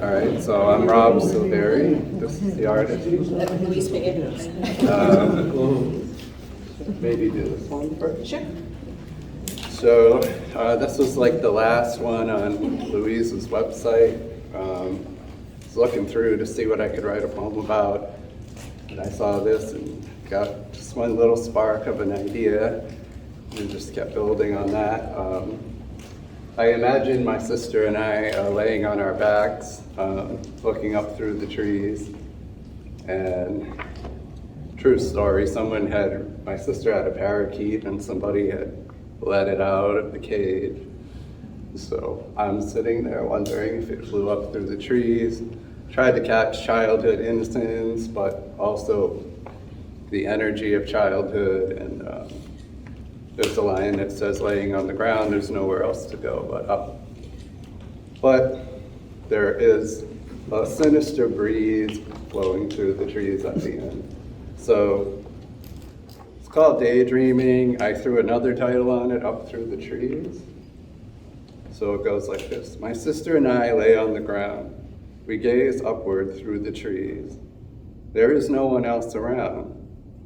All right, so I'm Rob Silveri. This is the artist. Louise Pigott. Maybe do this one first. Sure. So this was like the last one on Louise's website. I was looking through to see what I could write a poem about, and I saw this and got just one little spark of an idea, and just kept building on that. I imagine my sister and I laying on our backs, looking up through the trees, and true story, my sister had a parakeet and somebody had let it out of the cage. So I'm sitting there wondering if it flew up through the trees, tried to catch childhood innocence, but also the energy of childhood. And there's a line that says, laying on the ground, there's nowhere else to go but up. But there is a sinister breeze blowing through the trees at the end. So it's called Daydreaming. I threw another title on it, Up Through the Trees. So it goes like this. My sister and I lay on the ground. We gaze upward through the trees. There is no one else around.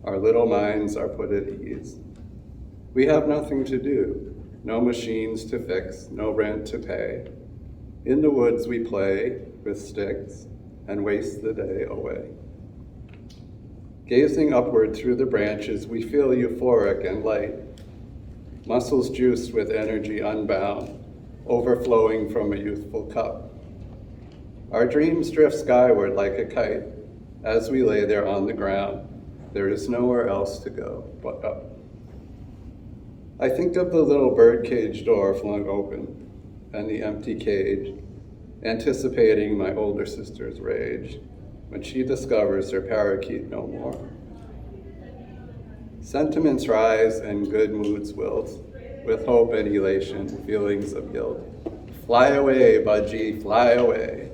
Our little minds are put at ease. We have nothing to do, no machines to fix, no rent to pay. In the woods we play with sticks and waste the day away. Gazing upward through the branches, we feel euphoric and light, muscles juiced with energy unbound, overflowing from a youthful cup. Our dreams drift skyward like a kite. As we lay there on the ground, there is nowhere else to go but up. I think of the little birdcage door flung open and the empty cage, anticipating my older sister's rage when she discovers her parakeet no more. Sentiments rise and good moods wilt, with hope and elation, feelings of guilt. Fly away, budgie, fly away,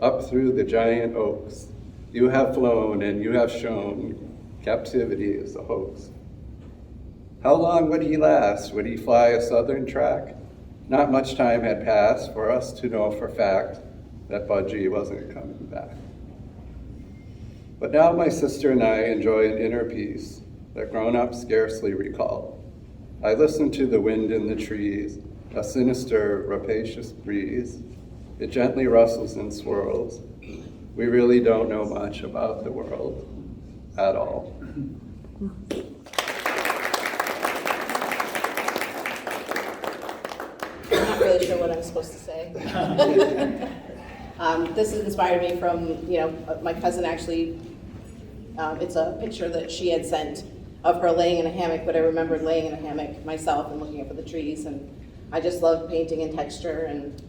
up through the giant oaks. You have flown and you have shown captivity is a hoax. How long would he last? Would he fly a southern track? Not much time had passed for us to know for fact that Budgie wasn't coming back. But now my sister and I enjoy an inner peace that grown-ups scarcely recall. I listen to the wind in the trees, a sinister, rapacious breeze. It gently rustles and swirls. We really don't know much about the world at all. I'm not really sure what I'm supposed to say. This has inspired me from, my cousin actually, it's a picture that she had sent of her laying in a hammock, but I remembered laying in a hammock myself and looking up at the trees, and I just love painting and texture, and it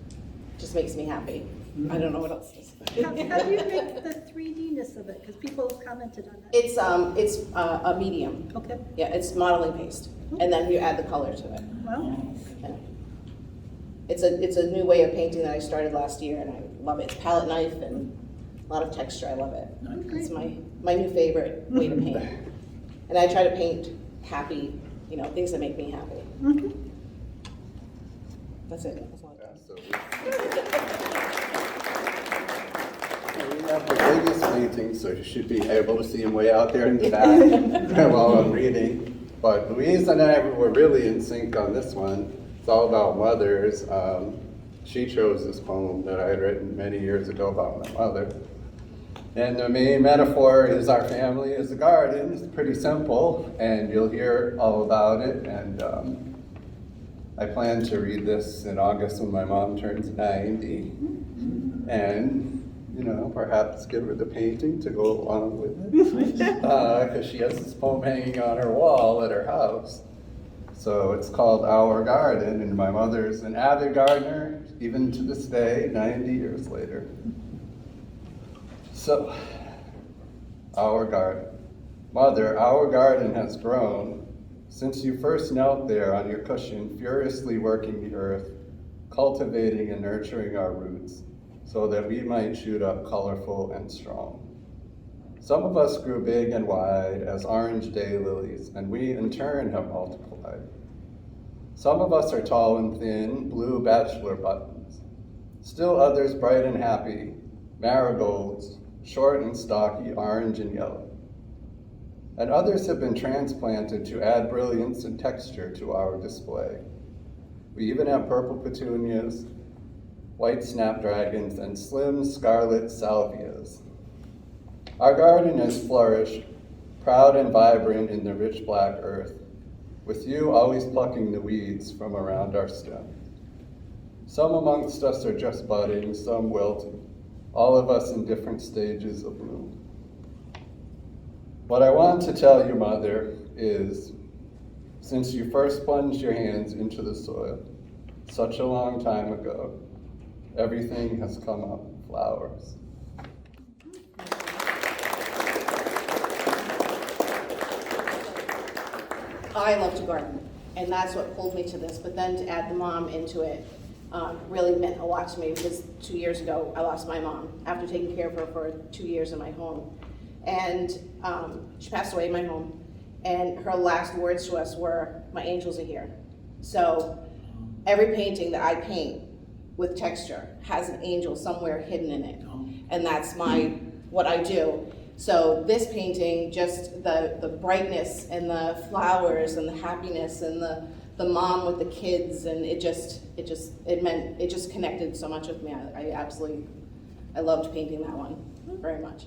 just makes me happy. I don't know what else to say. How do you make the 3D-ness of it? Because people have commented on that. It's a medium. Okay. Yeah, it's modeling paste, and then you add the color to it. Well, Yeah. It's a new way of painting that I started last year, and I love it. It's palette knife and a lot of texture. I love it. Okay. It's my new favorite way to paint. And I try to paint happy, things that make me happy. mm-hmm. That's it. That's all I got. So we have the biggest paintings, so you should be able to see them way out there in the back while I'm reading. But Louise and I were really in sync on this one. It's all about mothers. She chose this poem that I had written many years ago about my mother. And the main metaphor is our family is a garden. It's pretty simple, and you'll hear all about it. And I plan to read this in August when my mom turns 90. And, perhaps give her the painting to go along with it. Because she has this poem hanging on her wall at her house. So it's called Our Garden, and my mother's an avid gardener, even to this day, 90 years later. So, our garden. Mother, our garden has grown since you first knelt there on your cushion, furiously working the earth, cultivating and nurturing our roots, so that we might shoot up colorful and strong. Some of us grew big and wide as orange daylilies, and we in turn have multiplied. Some of us are tall and thin, blue bachelor buttons. Still others bright and happy, marigolds, short and stocky, orange and yellow. And others have been transplanted to add brilliance and texture to our display. We even have purple petunias, white snapdragons, and slim scarlet salvias. Our garden has flourished, proud and vibrant in the rich black earth, with you always plucking the weeds from around our stem. Some amongst us are just budding, some wilting, all of us in different stages of bloom. What I want to tell you, Mother, is since you first plunged your hands into the soil such a long time ago, everything has come up flowers. I love to garden, and that's what pulled me to this, but then to add the mom into it really meant a lot to me, because 2 years ago, I lost my mom after taking care of her for 2 years in my home. And she passed away in my home, and her last words to us were, "My angels are here." So every painting that I paint with texture has an angel somewhere hidden in it, and that's what I do. So this painting, just the brightness and the flowers and the happiness and the mom with the kids, and it just connected so much with me. I loved painting that one very much.